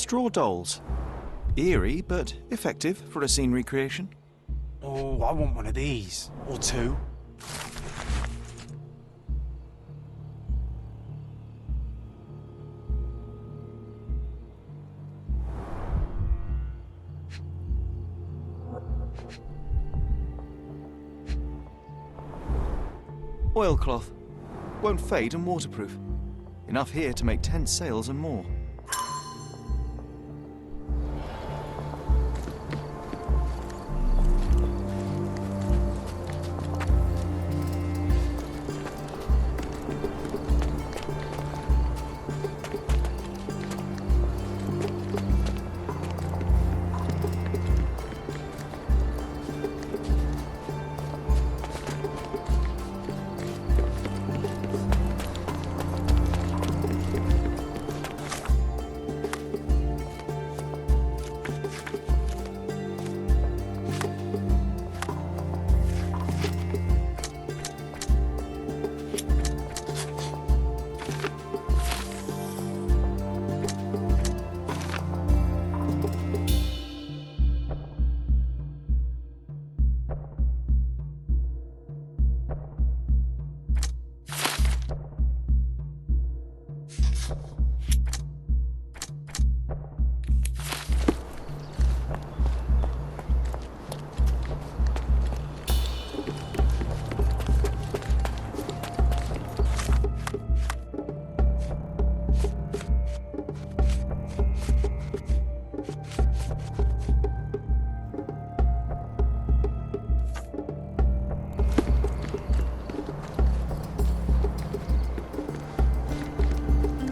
straw dolls. Eerie, but effective for a scene recreation. Oh, I want one of these. Or two. Oilcloth. Won't fade and waterproof. Enough here to make 10 sails and more.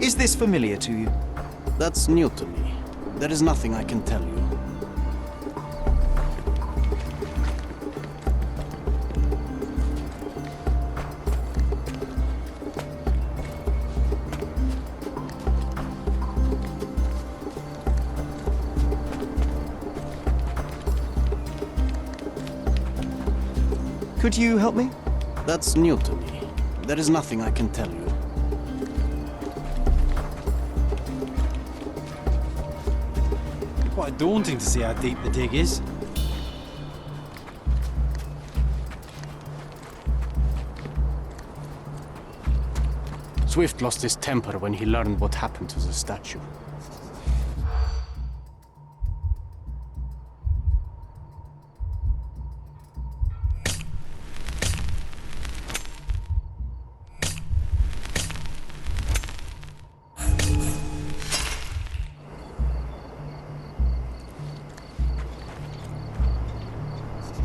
Is this familiar to you? That's new to me. There is nothing I can tell you. Could you help me? That's new to me. There is nothing I can tell you. Quite daunting to see how deep the dig is. Swift lost his temper when he learned what happened to the statue.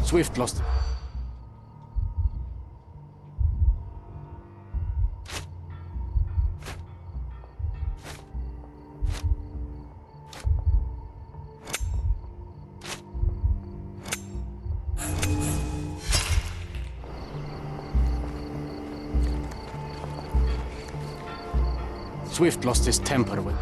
Swift lost. Swift lost his temper when.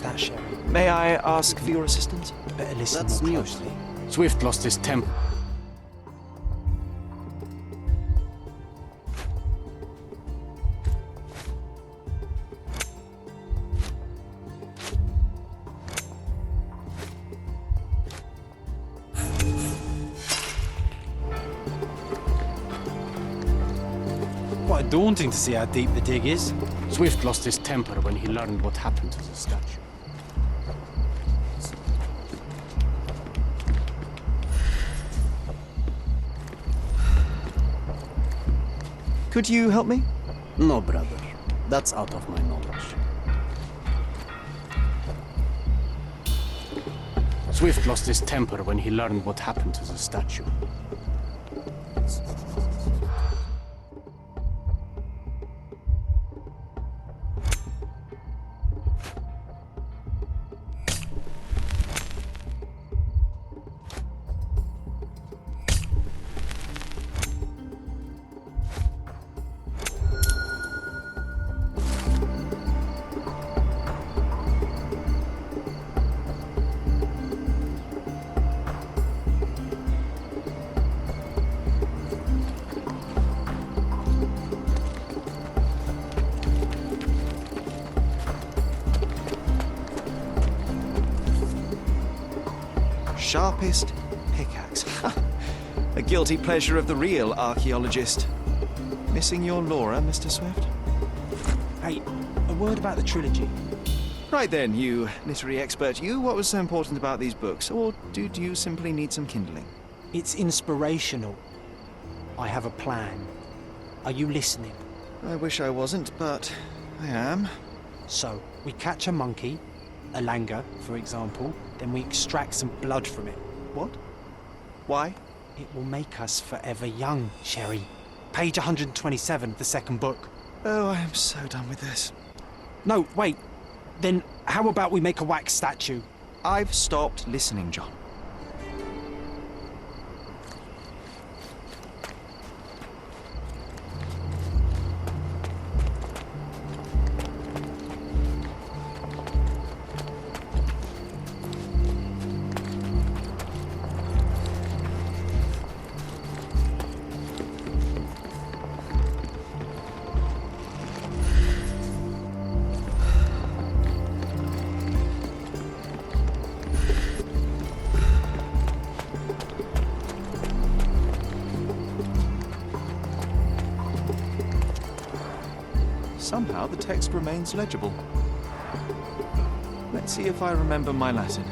That, Sherry. May I ask for your assistance? Better listen That's more new. closely. Swift lost his temper. Quite daunting to see how deep the dig is. Swift lost his temper when he learned what happened to the statue. Could you help me? No, brother. That's out of my knowledge. Swift lost his temper when he learned what happened to the statue. sharpest pickaxe. A guilty pleasure of the real archaeologist. Missing your Laura, Mr. Swift? Hey, a word about the trilogy. Right then, you literary expert, what was so important about these books? Or do you simply need some kindling? It's inspirational. I have a plan. Are you listening? I wish I wasn't, but I am. So, we catch a monkey, a langur, for example, then we extract some blood from it. What? Why? It will make us forever young, Sherry. Page 127 of the second book. Oh, I am so done with this. No, wait. Then how about we make a wax statue? I've stopped listening, John. Somehow the text remains legible. Let's see if I remember my Latin.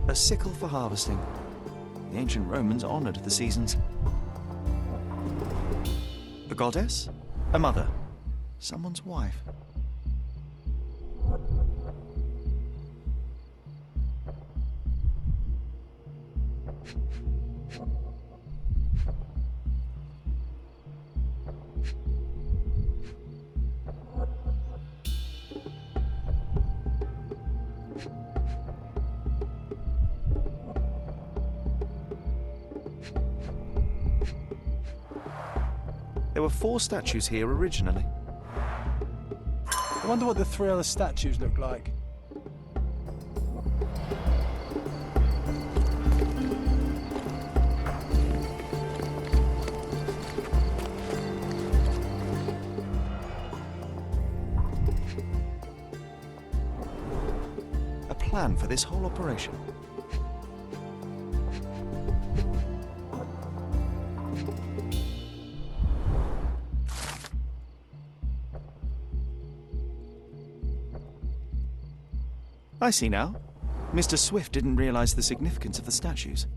A sickle for harvesting. The ancient Romans honored the seasons. A goddess? A mother? Someone's wife. There were 4 statues here originally. I wonder what the 3 other statues look like. A plan for this whole operation. I see now. Mr. Swift didn't realize the significance of the statues.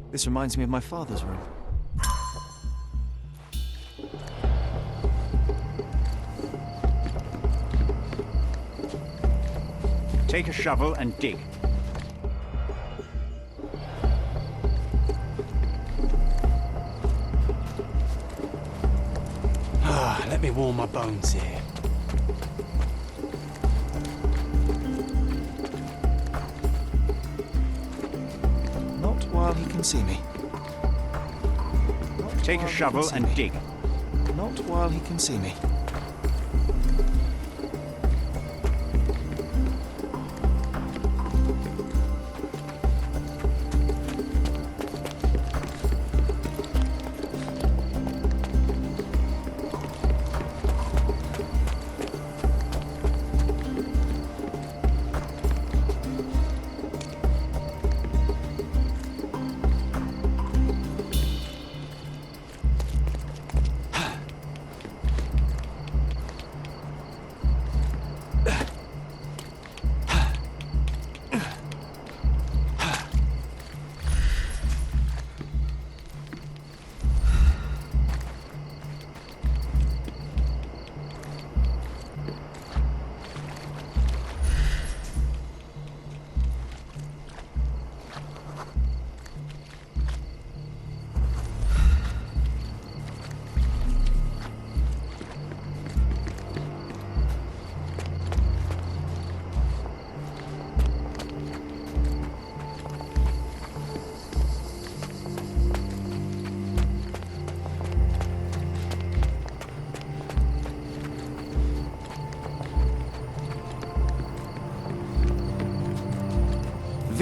This reminds me of my father's room. Take a shovel and dig. Let me warm my bones here. Not while he can see me. Take a shovel and dig. Not while he can see me.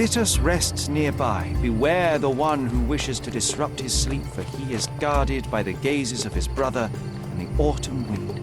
Vitus rests nearby. Beware the one who wishes to disrupt his sleep, for he is guarded by the gazes of his brother and the autumn wind.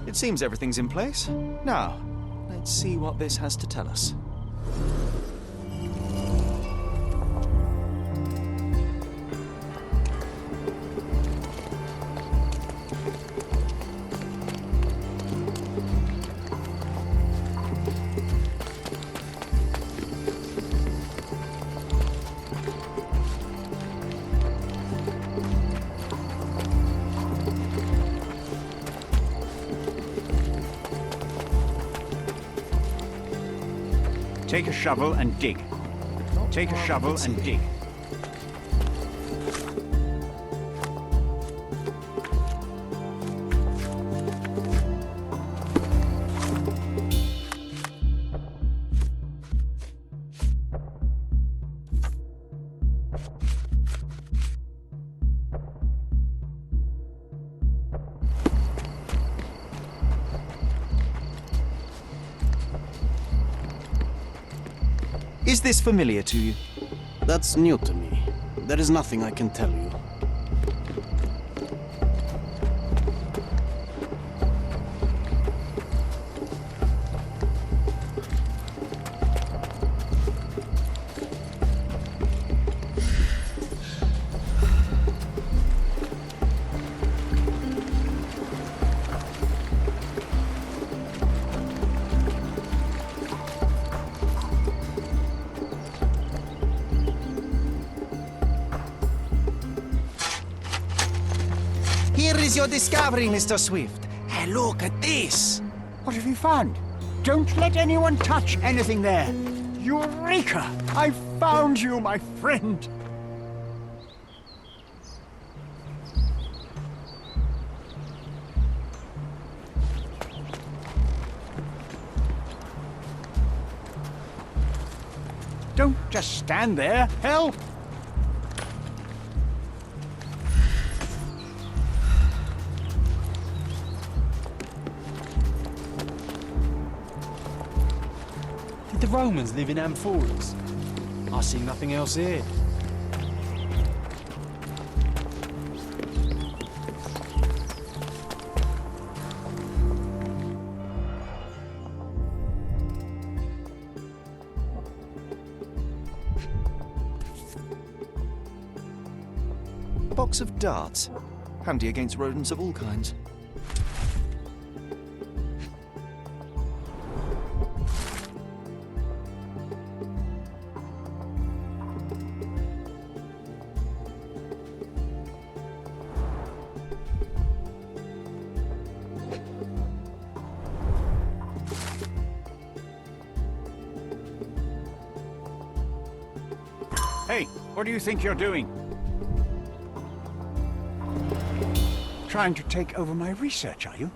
It seems everything's in place. Now, let's see what this has to tell us. Take a shovel and dig. Take a shovel and dig. Is this familiar to you? That's new to me. There is nothing I can tell you. Here is your discovery, Mr. Swift. Hey, look at this. What have you found? Don't let anyone touch anything there. Eureka! I found you, my friend. Don't just stand there. Help! the Romans live in amphoras? I see nothing else here. Box of darts. Handy against rodents of all kinds. Hey, what do you think you're doing? Trying to take over my research, are you?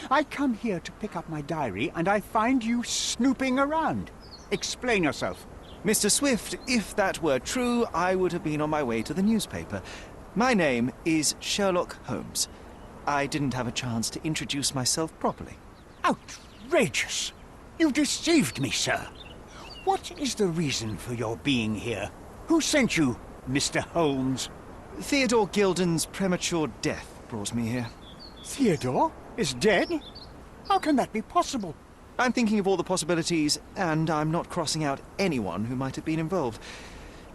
I come here to pick up my diary, and I find you snooping around. Explain yourself. Mr. Swift, if that were true, I would have been on my way to the newspaper. My name is Sherlock Holmes. I didn't have a chance to introduce myself properly. Outrageous! You deceived me, sir. What is the reason for your being here? Who sent you, Mr. Holmes? Theodore Gilden's premature death brought me here. Theodore is dead? How can that be possible? I'm thinking of all the possibilities, and I'm not crossing out anyone who might have been involved.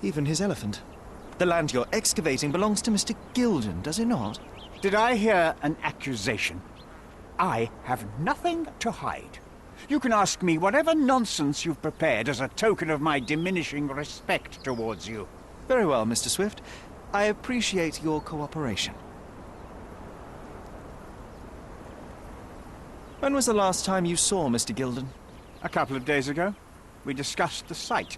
Even his elephant. The land you're excavating belongs to Mr. Gilden, does it not? Did I hear an accusation? I have nothing to hide. You can ask me whatever nonsense you've prepared as a token of my diminishing respect towards you. Very well, Mr. Swift. I appreciate your cooperation. When was the last time you saw Mr. Gilden? A couple of days ago, we discussed the site.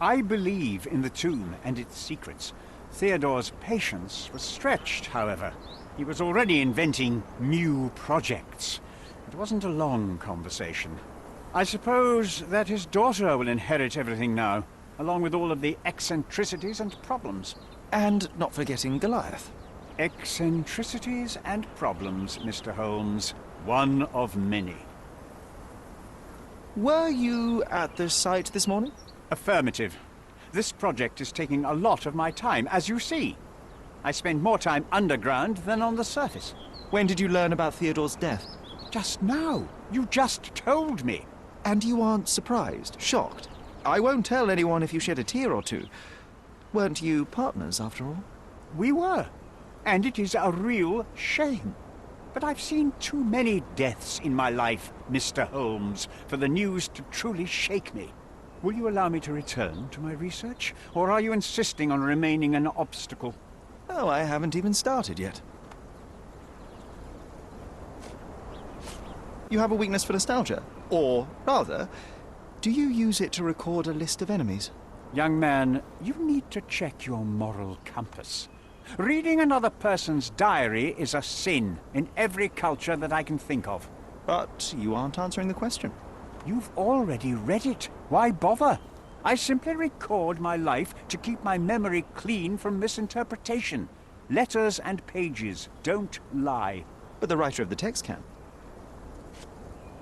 I believe in the tomb and its secrets. Theodore's patience was stretched, however. He was already inventing new projects. It wasn't a long conversation. I suppose that his daughter will inherit everything now, along with all of the eccentricities and problems. And not forgetting Goliath. Eccentricities and problems, Mr. Holmes. One of many. Were you at the site this morning? Affirmative. This project is taking a lot of my time, as you see. I spend more time underground than on the surface. When did you learn about Theodore's death? Just now. You just told me. And you aren't surprised, shocked? I won't tell anyone if you shed a tear or two. Weren't you partners, after all? We were. And it is a real shame. But I've seen too many deaths in my life, Mr. Holmes, for the news to truly shake me. Will you allow me to return to my research? Or are you insisting on remaining an obstacle? Oh, I haven't even started yet. You have a weakness for nostalgia? Or, rather, do you use it to record a list of enemies? Young man, you need to check your moral compass. Reading another person's diary is a sin in every culture that I can think of. But you aren't answering the question. You've already read it. Why bother? I simply record my life to keep my memory clean from misinterpretation. Letters and pages don't lie. But the writer of the text can.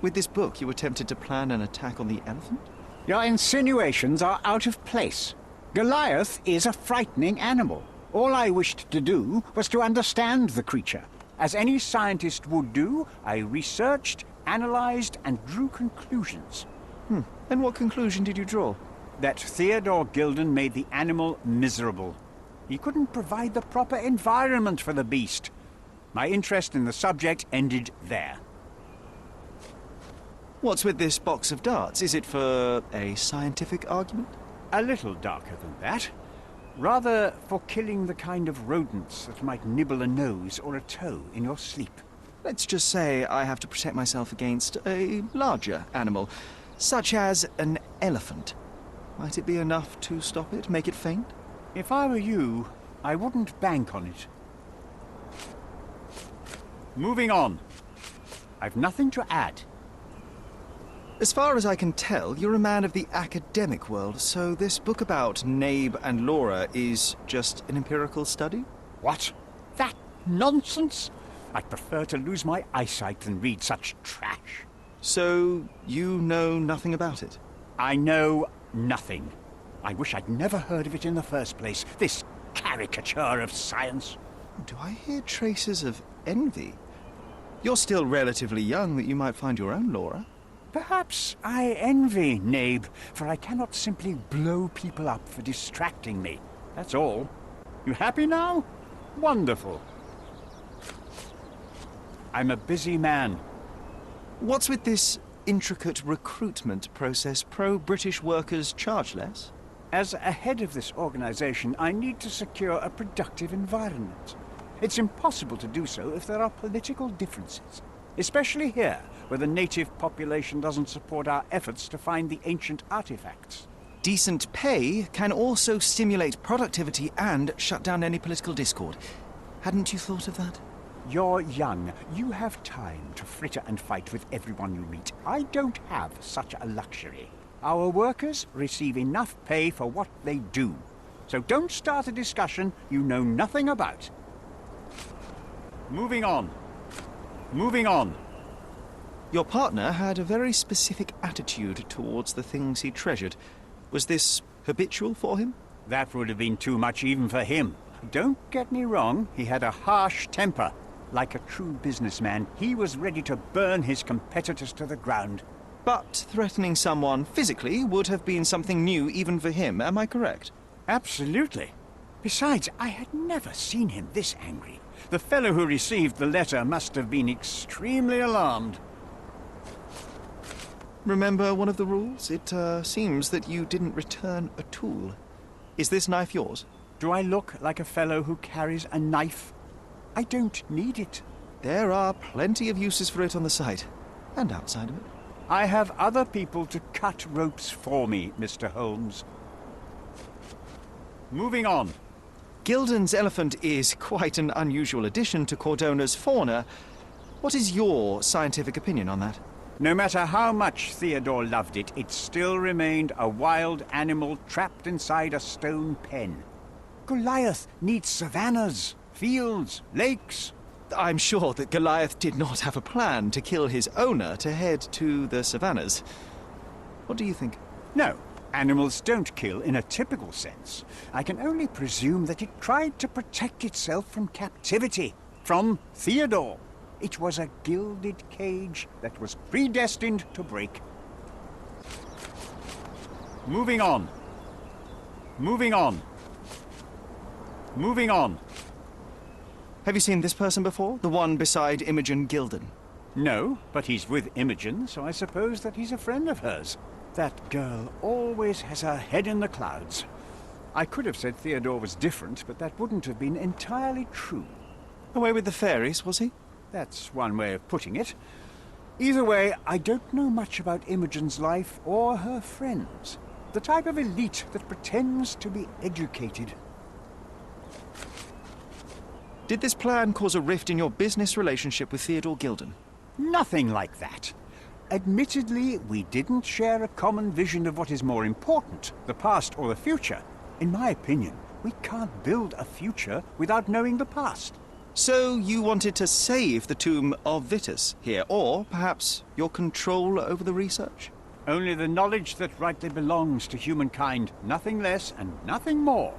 With this book, you attempted to plan an attack on the elephant? Your insinuations are out of place. Goliath is a frightening animal. All I wished to do was to understand the creature. As any scientist would do, I researched, analyzed, and drew conclusions. And what conclusion did you draw? That Theodore Gilden made the animal miserable. He couldn't provide the proper environment for the beast. My interest in the subject ended there. What's with this box of darts? Is it for a scientific argument? A little darker than that. Rather for killing the kind of rodents that might nibble a nose or a toe in your sleep. Let's just say I have to protect myself against a larger animal, such as an elephant. Might it be enough to stop it, make it faint? If I were you, I wouldn't bank on it. Moving on. I've nothing to add. As far as I can tell, you're a man of the academic world, so this book about Nabe and Laura is just an empirical study? What? That nonsense? I'd prefer to lose my eyesight than read such trash. So, you know nothing about it? I know nothing. I wish I'd never heard of it in the first place. This caricature of science. Do I hear traces of envy? You're still relatively young that you might find your own Laura. Perhaps I envy Nabe, for I cannot simply blow people up for distracting me. That's all. You happy now? Wonderful. I'm a busy man. What's with this intricate recruitment process? Pro-British workers charge less? As a head of this organization, I need to secure a productive environment. It's impossible to do so if there are political differences, especially here, where the native population doesn't support our efforts to find the ancient artifacts. Decent pay can also stimulate productivity and shut down any political discord. Hadn't you thought of that? You're young. You have time to fritter and fight with everyone you meet. I don't have such a luxury. Our workers receive enough pay for what they do. So don't start a discussion you know nothing about. Moving on. Moving on. Your partner had a very specific attitude towards the things he treasured. Was this habitual for him? That would have been too much even for him. Don't get me wrong, he had a harsh temper. Like a true businessman, he was ready to burn his competitors to the ground. But threatening someone physically would have been something new even for him, am I correct? Absolutely. Besides, I had never seen him this angry. The fellow who received the letter must have been extremely alarmed. Remember one of the rules? It seems that you didn't return a tool. Is this knife yours? Do I look like a fellow who carries a knife? I don't need it. There are plenty of uses for it on the site, and outside of it. I have other people to cut ropes for me, Mr. Holmes. Moving on. Gilden's elephant is quite an unusual addition to Cordona's fauna. What is your scientific opinion on that? No matter how much Theodore loved it, it still remained a wild animal trapped inside a stone pen. Goliath needs savannas, fields, lakes. I'm sure that Goliath did not have a plan to kill his owner to head to the savannas. What do you think? No, animals don't kill in a typical sense. I can only presume that it tried to protect itself from captivity, from Theodore. It was a gilded cage that was predestined to break. Moving on. Moving on. Moving on. Have you seen this person before? The one beside Imogen Gilden? No, but he's with Imogen, so I suppose that he's a friend of hers. That girl always has her head in the clouds. I could have said Theodore was different, but that wouldn't have been entirely true. Away with the fairies, was he? That's one way of putting it. Either way, I don't know much about Imogen's life or her friends. The type of elite that pretends to be educated. Did this plan cause a rift in your business relationship with Theodore Gilden? Nothing like that. Admittedly, we didn't share a common vision of what is more important, the past or the future. In my opinion, we can't build a future without knowing the past. So you wanted to save the tomb of Vitus here, or perhaps your control over the research? Only the knowledge that rightly belongs to humankind, nothing less and nothing more.